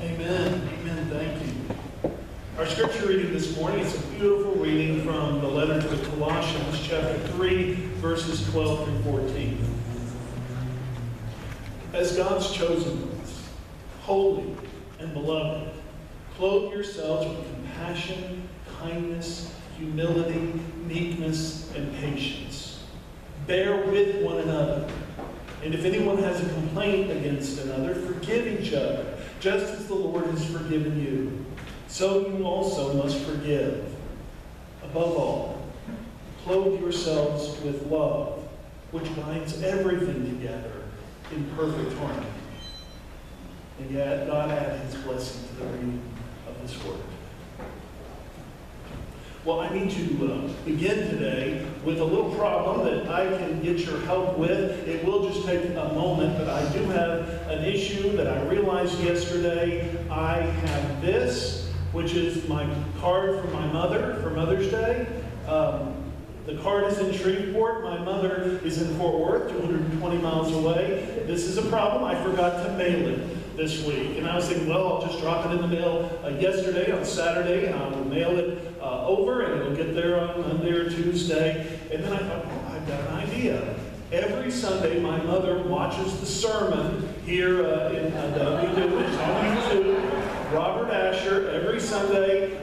Amen. Amen. Thank you. Our scripture reading this morning is a beautiful reading from the letter to the Colossians, chapter 3, verses 12 through 14. As God's chosen ones, holy and beloved, clothe yourselves with compassion, kindness, humility, meekness, and patience. Bear with one another. And if anyone has a complaint against another, forgive each other, just as the Lord has forgiven you. So you also must forgive. Above all, clothe yourselves with love, which binds everything together in perfect harmony. And yet, God add His blessing to the reading of this word. Well, I need to begin today with a little problem that I can get your help with. It will just take a moment, but I do have an issue that I realized yesterday. I have this, which is my card from my mother for Mother's Day. The card is in Shreveport. My mother is in Fort Worth, 220 miles away. This is a problem. I forgot to mail it this week. And I was thinking, well, I'll just drop it in the mail yesterday on Saturday, and I will mail it over, and it'll get there on Monday or Tuesday. And then I thought, oh, I've got an idea. Every Sunday, my mother watches the sermon here in WW, it's on YouTube. Robert Asher, every Sunday,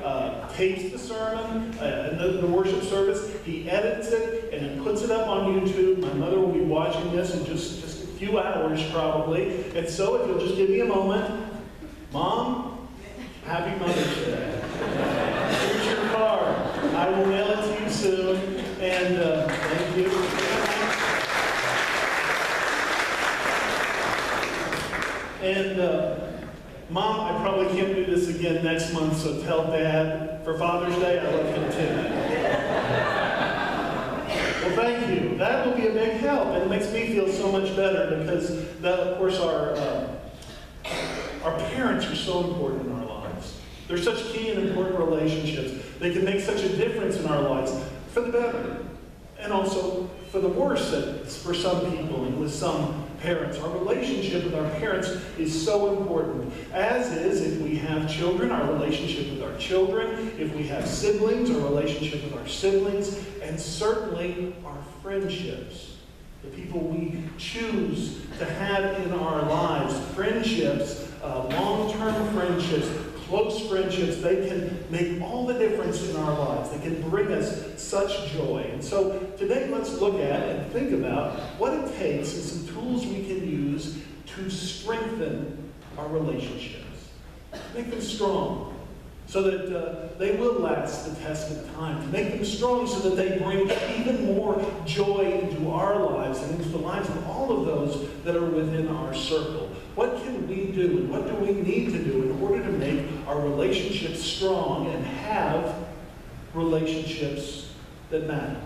tapes the sermon and the worship service. He edits it, and he puts it up on YouTube. My mother will be watching this in just a few hours, probably. And so, if you'll just give me a moment. Mom, happy Mother's Day. Here's your card. I will mail it to you soon. And thank you. And Mom, I probably can't do this again next month, so tell Dad for Father's Day I love him too. Well, thank you. That will be a big help, and it makes me feel so much better because, that, of course, our parents are so important in our lives. They're such key and important relationships. They can make such a difference in our lives for the better and also for the worse for some people and with some parents. Our relationship with our parents is so important. As is, if we have children, our relationship with our children. If we have siblings, our relationship with our siblings. And certainly our friendships. The people we choose to have in our lives. Friendships, long-term friendships, close friendships, they can make all the difference in our lives. They can bring us such joy. And so today let's look at and think about what it takes and some tools we can use to strengthen our relationships. Make them strong so that they will last the test of time. To make them strong so that they bring even more joy into our lives and into the lives of all of those that are within our circle. What can we do and what do we need to do in order to make our relationships strong and have relationships that matter?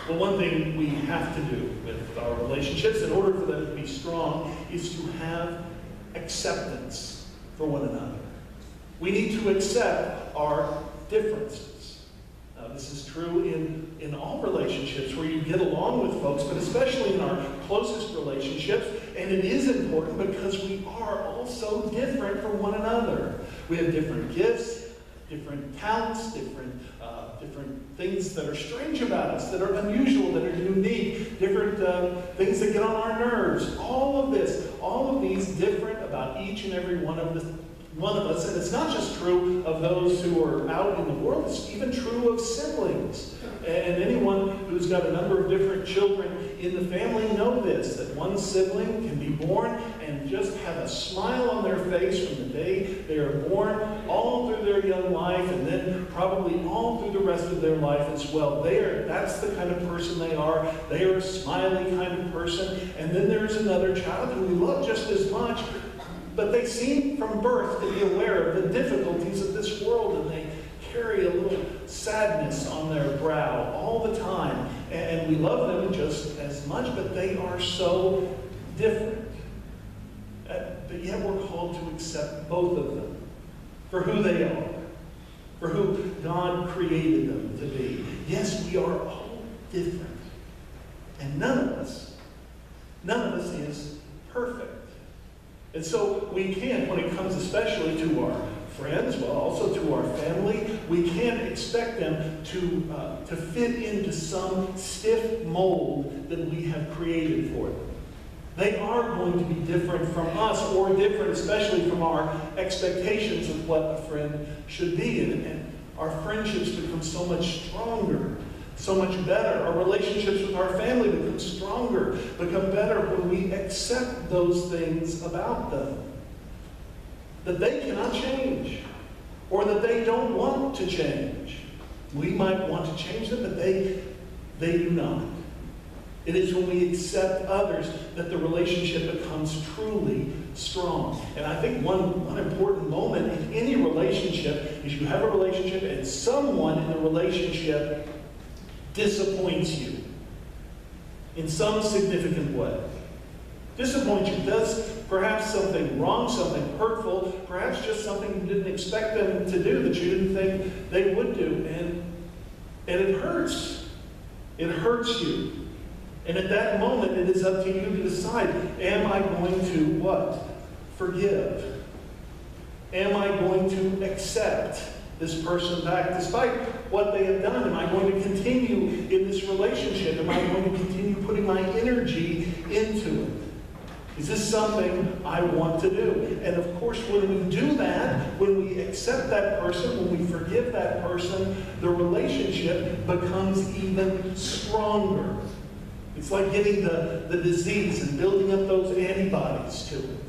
Well, one thing we have to do with our relationships in order for them to be strong is to have acceptance for one another. We need to accept our differences. Now, this is true in all relationships where you get along with folks, but especially in our closest relationships. And it is important because we are all so different from one another. We have different gifts, different talents, different things that are strange about us, that are unusual, that are unique, different things that get on our nerves. All of these different about each and every one of us. And it's not just true of those who are out in the world, it's even true of siblings. And anyone who's got a number of different children in the family know this, that one sibling can be born and just have a smile on their face from the day they are born, all through their young life, and then probably all through the rest of their life as well. That's the kind of person they are. They are a smiley kind of person. And then there's another child who we love just as much, but they seem from birth to be aware of the difficulties of this world, and they carry a little sadness on their brow all the time. And we love them just as much, but they are so different. But yet we're called to accept both of them for who they are, for who God created them to be. Yes, we are all different. And none of us is perfect. And so we can, when it comes especially to our friends, but also to our family, we can't expect them to fit into some stiff mold that we have created for them. They are going to be different from us, or different especially from our expectations of what a friend should be. And our friendships become so much stronger, so much better. Our relationships with our family become stronger, become better when we accept those things about them that they cannot change, or that they don't want to change. We might want to change them, but they do not. It is when we accept others that the relationship becomes truly strong. And I think one important moment in any relationship is you have a relationship and someone in the relationship disappoints you in some significant way. Disappoints you, does perhaps something wrong, something hurtful, perhaps just something you didn't expect them to do that you didn't think they would do. And it hurts. It hurts you. And at that moment, it is up to you to decide, am I going to what? Forgive. Am I going to accept this person back despite what they have done? Am I going to continue in this relationship? Am I going to continue putting my energy into it? Is this something I want to do? And of course, when we do that, when we accept that person, when we forgive that person, the relationship becomes even stronger. It's like getting the disease and building up those antibodies to it.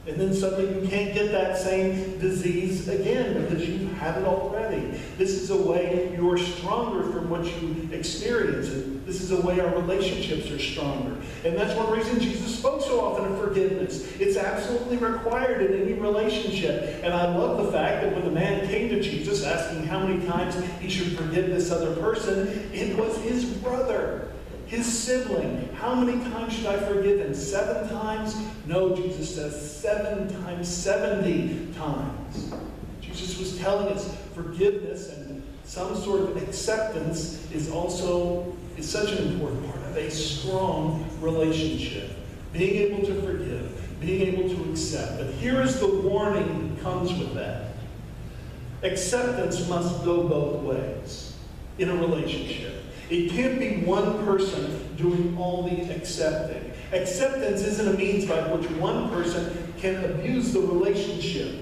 And then suddenly you can't get that same disease again because you've had it already. This is a way you're stronger from what you experience. This is a way our relationships are stronger. And that's one reason Jesus spoke so often of forgiveness. It's absolutely required in any relationship. And I love the fact that when the man came to Jesus asking how many times he should forgive this other person, it was his brother. His sibling. How many times should I forgive him? 7 times? No, Jesus says 7 times, 70 times. Jesus was telling us forgiveness and some sort of acceptance is such an important part of a strong relationship. Being able to forgive, being able to accept. But here is the warning that comes with that. Acceptance must go both ways in a relationship. It can't be one person doing all the accepting. Acceptance isn't a means by which one person can abuse the relationship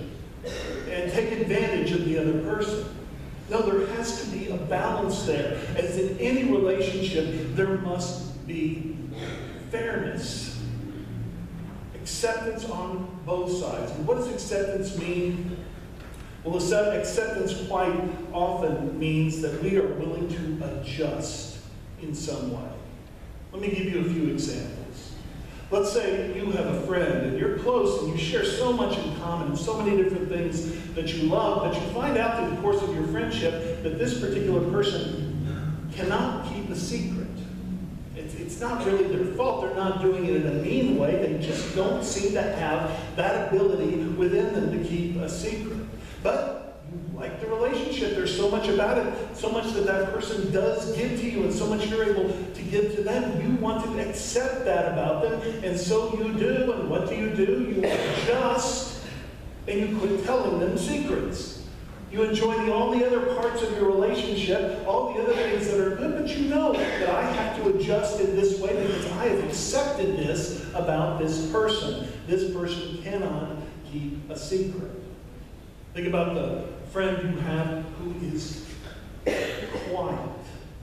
and take advantage of the other person. No, there has to be a balance there. As in any relationship, there must be fairness. Acceptance on both sides. And what does acceptance mean? Well, acceptance quite often means that we are willing to adjust in some way. Let me give you a few examples. Let's say you have a friend and you're close and you share so much in common, so many different things that you love, but you find out through the course of your friendship that this particular person cannot keep a secret. It's not really their fault. They're not doing it in a mean way. They just don't seem to have that ability within them to keep a secret. But you like the relationship. There's so much about it, so much that person does give to you, and so much you're able to give to them. You want to accept that about them, and so you do. And what do? You adjust, and you quit telling them secrets. You enjoy all the other parts of your relationship, all the other things that are good, but you know that I have to adjust in this way because I have accepted this about this person. This person cannot keep a secret. Think about the friend you have who is quiet.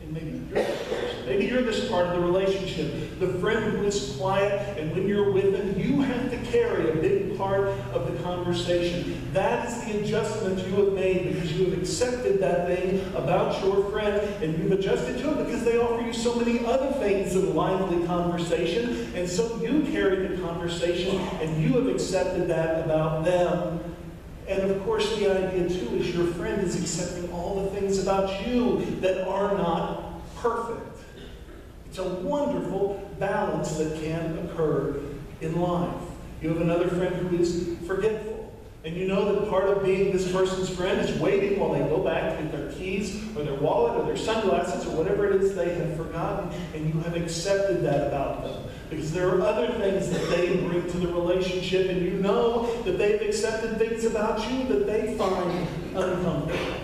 And maybe you're this person. Maybe you're this part of the relationship. The friend who is quiet, and when you're with them, you have to carry a big part of the conversation. That is the adjustment you have made because you have accepted that thing about your friend, and you've adjusted to it because they offer you so many other things in lively conversation, and so you carry the conversation, and you have accepted that about them. And of course, the idea too is your friend is accepting all the things about you that are not perfect. It's a wonderful balance that can occur in life. You have another friend who is forgetful. And you know that part of being this person's friend is waiting while they go back to get their keys or their wallet or their sunglasses or whatever it is they have forgotten, and you have accepted that about them. Because there are other things that they bring to the relationship, and you know that they've accepted things about you that they find uncomfortable.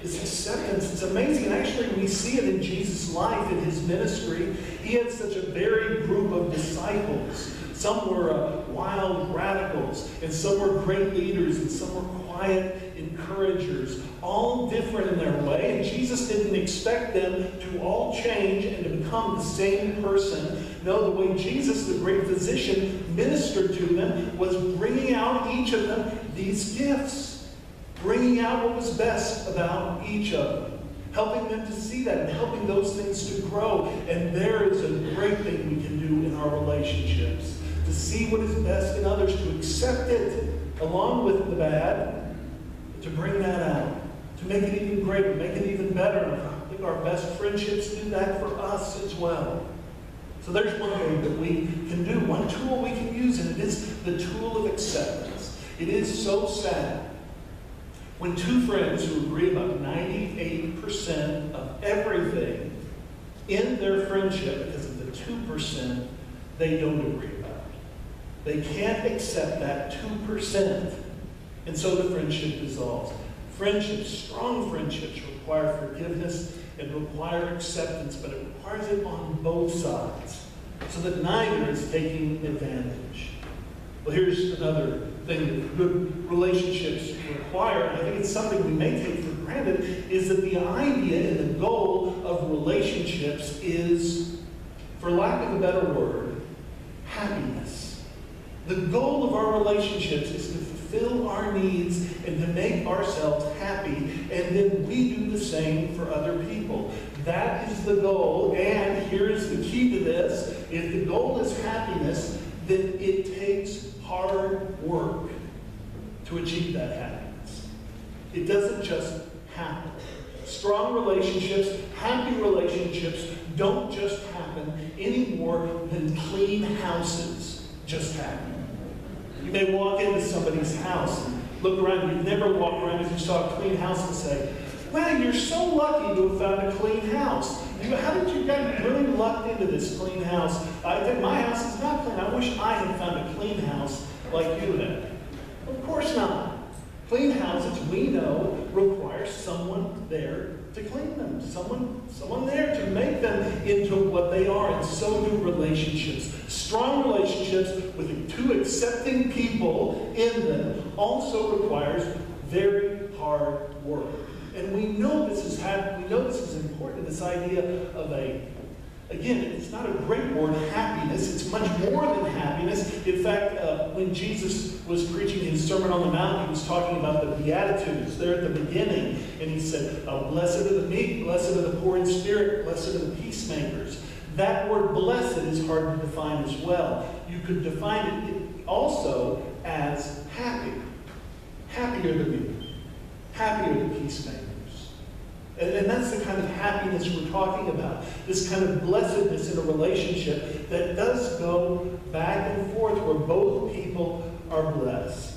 This acceptance, it's amazing. And actually, we see it in Jesus' life, in his ministry. He had such a varied group of disciples. Some were wild radicals, and some were great leaders, and some were quiet encouragers, all different in their way. And Jesus didn't expect them to all change and to become the same person. No, the way Jesus, the great physician, ministered to them was bringing out each of them these gifts, bringing out what was best about each of them, helping them to see that and helping those things to grow. And there is a great thing we can do in our relationships, to see what is best in others, to accept it along with the bad, to bring that out, to make it even greater, make it even better. I think our best friendships do that for us as well. So there's one thing that we can do, one tool we can use, and it is the tool of acceptance. It is so sad when two friends who agree about 98% of everything in their friendship, because of the 2% they don't agree about. They can't accept that 2%. And so the friendship dissolves. Friendships, strong friendships, require forgiveness and require acceptance, but it requires it on both sides, so that neither is taking advantage. Well, here's another thing that good relationships require, and I think it's something we may take for granted, is that the idea and the goal of relationships is, for lack of a better word, happiness. The goal of our relationships is to fulfill our needs and to make ourselves happy, and then we do the same for other people. That is the goal, and here is the key to this. If the goal is happiness, then it takes hard work to achieve that happiness. It doesn't just happen. Strong relationships, happy relationships don't just happen any more than clean houses just happen. You may walk into somebody's house and look around. You've never walked around if you saw a clean house and say, "Wow, you're so lucky to have found a clean house. How did you get really lucked into this clean house? I think my house is not clean. I wish I had found a clean house like you had." Of course not. Clean houses, we know, require someone there to clean them. Someone there to make them into what they are. And so do relationships. Strong relationships with two accepting people in them also requires very hard work. And we know this is important, this idea of again, it's not a great word, happiness. It's much more than happiness. In fact, when Jesus was preaching his Sermon on the Mount, he was talking about the Beatitudes there at the beginning. And he said, "Blessed are the meek, blessed are the poor in spirit, blessed are the peacemakers." That word blessed is hard to define as well. You could define it also as happy. Happy are the meek. Happy are the peacemakers. And that's the kind of happiness we're talking about. This kind of blessedness in a relationship that does go back and forth where both people are blessed.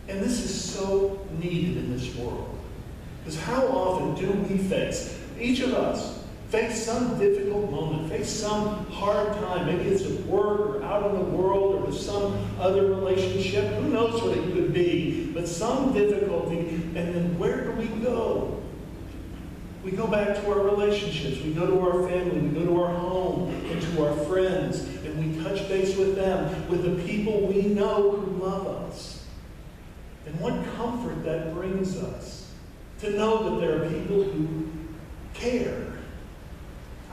And this is so needed in this world. Because how often do we face, each of us, face some difficult moment, face some hard time. Maybe it's at work or out in the world or with some other relationship. Who knows what it could be? But some difficulty. And then where do we go? We go back to our relationships. We go to our family. We go to our home and to our friends. And we touch base with them, with the people we know who love us. And what comfort that brings us to know that there are people who care.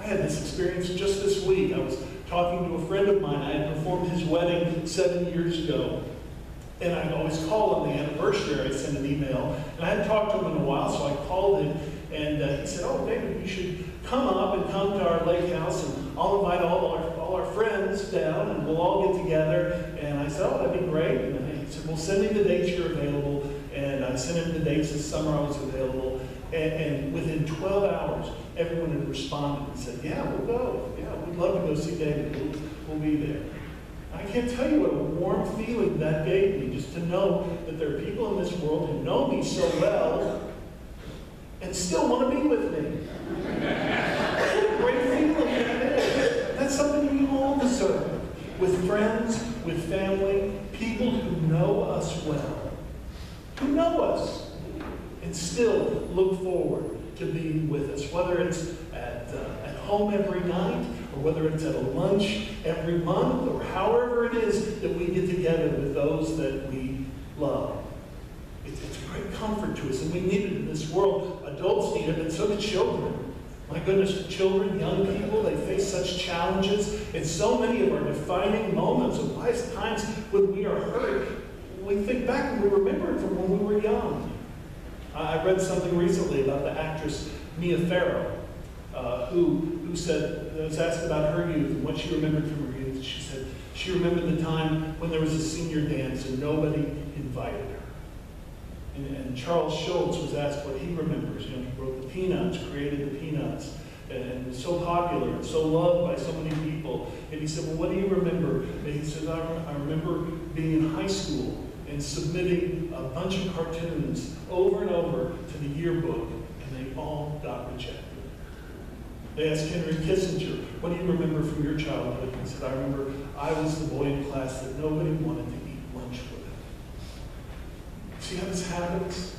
I had this experience just this week. I was talking to a friend of mine. I had performed his wedding 7 years ago. And I'd always call on the anniversary. I send an email. And I hadn't talked to him in a while, so I called him. And he said, "Oh, David, you should come up and come to our lake house, and I'll invite all our friends down, and we'll all get together." And I said, "Oh, that'd be great." And he said, "Well, send me the dates you're available." And I sent him the dates this summer I was available. And within 12 hours, everyone had responded and said, "Yeah, we'll go. Yeah, we'd love to go see David. We'll be there." I can't tell you what a warm feeling that gave me, just to know that there are people in this world who know me so well and still want to be with me. What a great feeling that is. That's something we all deserve. With friends, with family, people who know us well, who know us, and still look forward to being with us, whether it's at home every night, or whether it's at a lunch every month, or however it is that we get together with those that we love. It's a great comfort to us, and we need it in this world. Adults need it, and so do children. My goodness, children, young people, they face such challenges, and so many of our defining moments of life's times when we are hurt, we think back and we remember it from when we were young. I read something recently about the actress Mia Farrow, who said, was asked about her youth and what she remembered from her youth. She said she remembered the time when there was a senior dance and nobody invited her. And Charles Schultz was asked what he remembers. You know, he wrote the Peanuts, created the Peanuts, and was so popular and so loved by so many people. And he said, well, what do you remember? And he said, I remember being in high school and submitting a bunch of cartoons over and over to the yearbook, and they all got rejected. They asked Henry Kissinger, what do you remember from your childhood? He said, I remember I was the boy in class that nobody wanted to eat lunch with. See how this happens?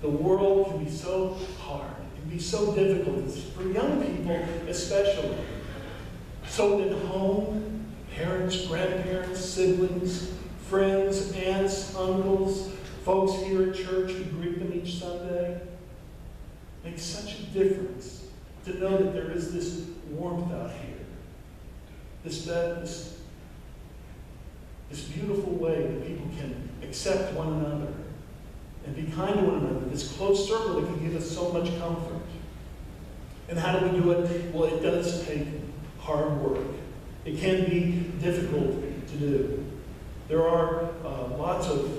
The world can be so hard. It can be so difficult, for young people especially. So at home, parents, grandparents, siblings, friends, aunts, uncles, folks here at church who greet them each Sunday. Makes such a difference to know that there is this warmth out here. This beautiful way that people can accept one another and be kind to one another. This close circle that can give us so much comfort. And how do we do it? Well, it does take hard work. It can be difficult to do. There are lots of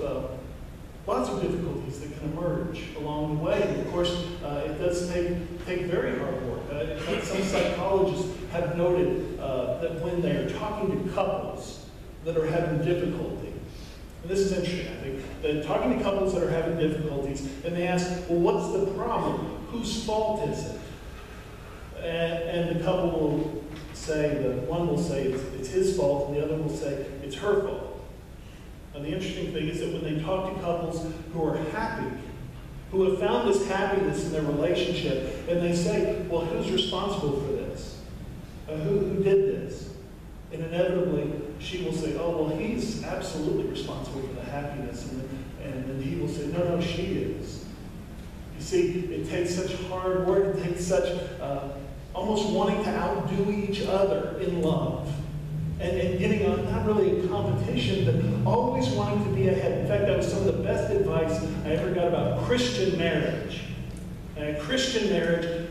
difficulties that can emerge along the way. And of course, it does take very hard work. In fact, some psychologists have noted that when they are talking to couples that are having difficulty, and this is interesting, I think, that talking to couples that are having difficulties, and they ask, well, what's the problem? Whose fault is it? And the couple will say, the one will say it's his fault, and the other will say it's her fault. And the interesting thing is that when they talk to couples who are happy, who have found this happiness in their relationship, and they say, well, who's responsible for this? Who did this? And inevitably, she will say, oh, well, he's absolutely responsible for the happiness. And then he will say, no, she is. You see, it takes such hard work. It takes such almost wanting to outdo each other in love. And getting on, not really a competition, but always wanting to be ahead. In fact, that was some of the best advice I ever got about Christian marriage. Christian marriage,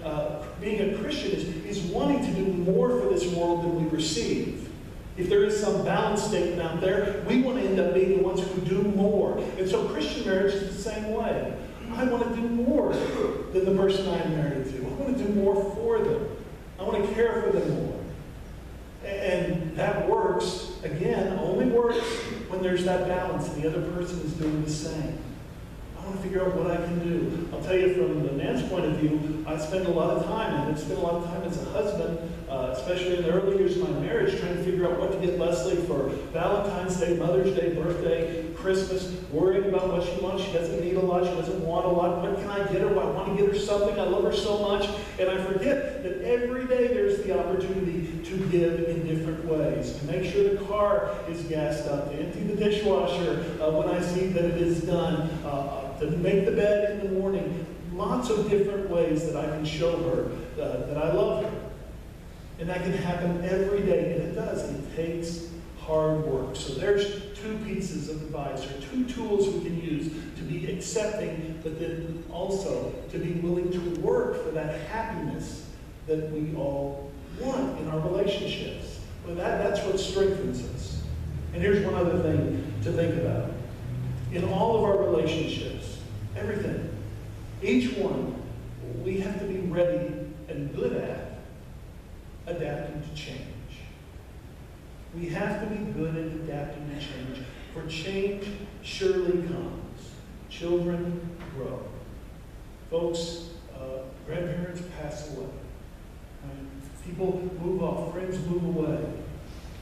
being a Christian is wanting to do more for this world than we receive. If there is some balance statement out there, we want to end up being the ones who do more. And so Christian marriage is the same way. I want to do more than the person I am married to. I want to do more for them. I want to care for them more. And that works, again, only works when there's that balance and the other person is doing the same. I want to figure out what I can do. I'll tell you from the man's point of view, I spend a lot of time, and I've spent a lot of time as a husband, especially in the early years of my marriage, trying to figure out what to get Leslie for Valentine's Day, Mother's Day, birthday, Christmas, worrying about what she wants. She doesn't need a lot. She doesn't want a lot. What can I get her? I want to get her something. I love her so much. And I forget that every day there's the opportunity to give in different ways. To make sure the car is gassed up, to empty the dishwasher when I see that it is done, to make the bed in the morning. Lots of different ways that I can show her that I love her. And that can happen every day, and it does. It takes hard work. So there's two pieces of advice, or two tools we can use to be accepting, but then also to be willing to work for that happiness that we all want in our relationships. Well, that's what strengthens us. And here's one other thing to think about. In all of our relationships, everything, each one, we have to be ready and good at adapting to change. We have to be good at adapting to change. For change surely comes. Children grow. Folks, grandparents pass away. People move off. Friends move away.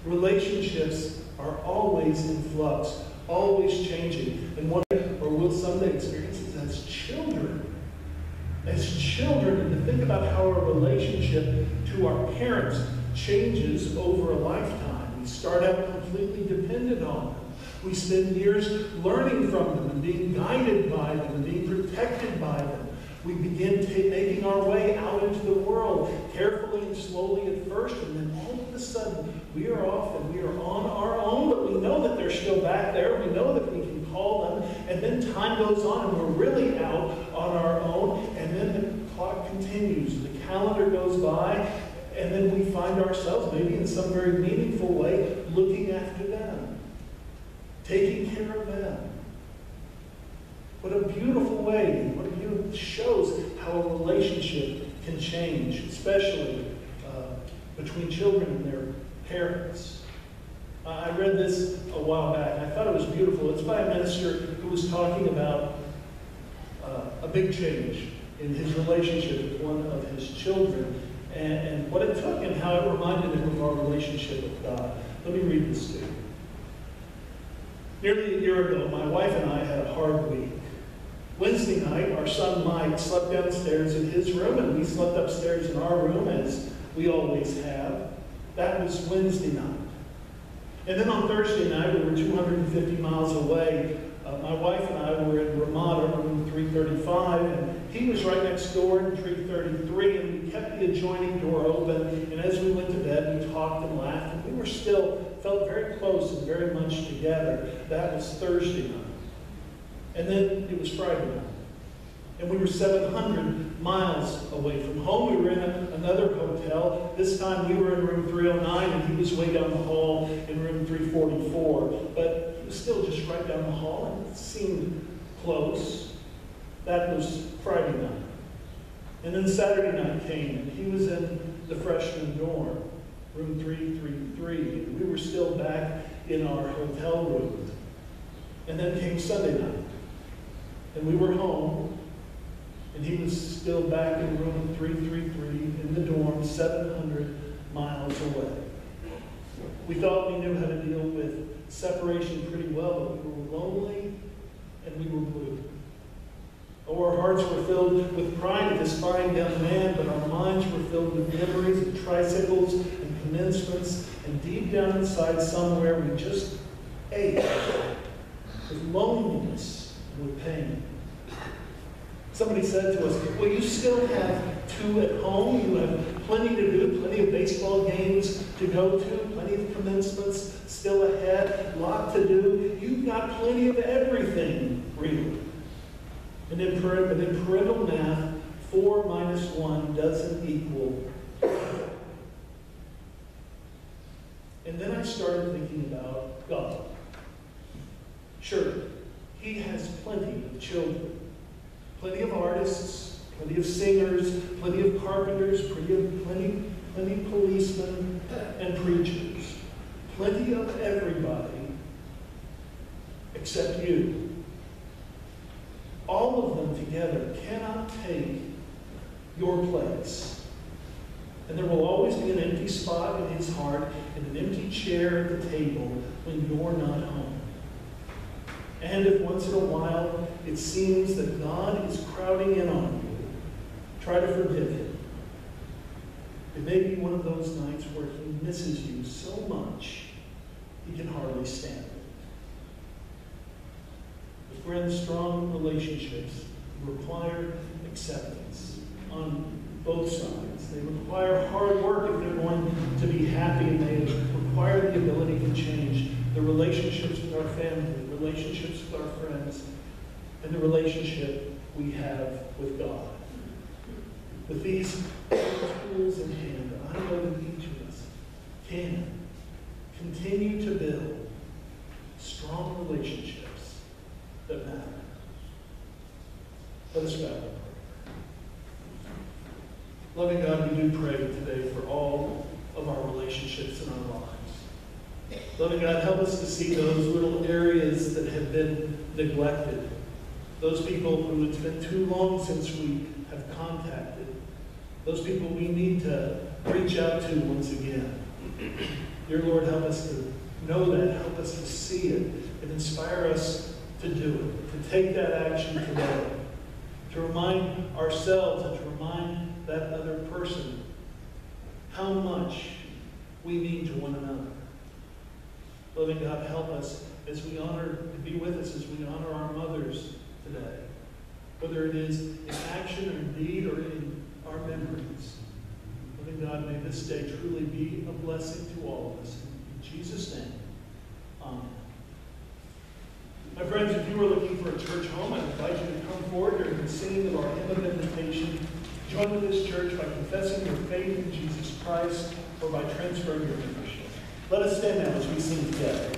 Relationships are always in flux, always changing. And one or will someday experience it as children. As children, and to think about how our relationship to our parents changes over a lifetime. We start out completely dependent on them. We spend years learning from them and being guided by them and being protected by them. We begin making our way out into the world, carefully and slowly at first, and then all of a sudden we are off and we are on our own, but we know that they're still back there. We know that we can call them, and then time goes on and we're really out on our own, and then the clock continues, the calendar goes by, and then we find ourselves, maybe in some very meaningful way, looking after them, taking care of them. What a beautiful way, what a beautiful, shows how a relationship can change, especially between children and their parents. I read this a while back, and I thought it was beautiful. It's by a minister who was talking about a big change in his relationship with one of his children, and what it took and how it reminded him of our relationship with God. Let me read this to you. Nearly a year ago, my wife and I had a hard week. Wednesday night, our son Mike slept downstairs in his room, and we slept upstairs in our room, as we always have. That was Wednesday night. And then on Thursday night, we were 250 miles away. My wife and I were in Ramada, room 335, and he was right next door in 333, and we kept the adjoining door open. And as we went to bed, we talked and laughed, and we were felt very close and very much together. That was Thursday night. And then it was Friday night. And we were 700 miles away from home. We were in another hotel. This time we were in room 309, and he was way down the hall in room 344. But he was still just right down the hall, and it seemed close. That was Friday night. And then Saturday night came, and he was in the freshman dorm, room 333. And we were still back in our hotel room. And then came Sunday night. And we were home, and he was still back in room 333 in the dorm, 700 miles away. We thought we knew how to deal with separation pretty well, but we were lonely and we were blue. Oh, our hearts were filled with pride of this fine young man, but our minds were filled with memories of tricycles and commencements, and deep down inside somewhere we just ached with loneliness and with pain. Somebody said to us, well, you still have two at home. You have plenty to do, plenty of baseball games to go to, plenty of commencements still ahead, a lot to do. You've got plenty of everything, really. And in parental math, 4 minus 1 doesn't equal 4. And then I started thinking about God. Sure, He has plenty of children. Plenty of artists, plenty of singers, plenty of carpenters, plenty policemen and preachers. Plenty of everybody except you. All of them together cannot take your place. And there will always be an empty spot in His heart and an empty chair at the table when you're not home. And if once in a while it seems that God is crowding in on you, try to forgive Him. It may be one of those nights where He misses you so much He can hardly stand it. But friends, strong relationships require acceptance on both sides. They require hard work if they're going to be happy, and they require the ability to change the relationships with our family, the relationships with our friends, and the relationship we have with God. With these tools in hand, I know that each of us can continue to build strong relationships that matter. Let us bow. Loving God, we do pray today for all of our relationships in our lives. Loving God, help us to see those little areas that have been neglected. Those people who it's been too long since we have contacted. Those people we need to reach out to once again. Dear Lord, help us to know that. Help us to see it. And inspire us to do it. To take that action today. To remind ourselves and to remind that other person how much we mean to one another. Loving God, help us as we honor, and be with us as we honor our mothers today. Whether it is in action or in deed or in our memories. Loving God, may this day truly be a blessing to all of us. In Jesus' name, amen. My friends, if you are looking for a church home, I invite you to come forward during the singing of our hymn of invitation. Join with this church by confessing your faith in Jesus Christ or by transferring your membership. Let us stand now as we sing together.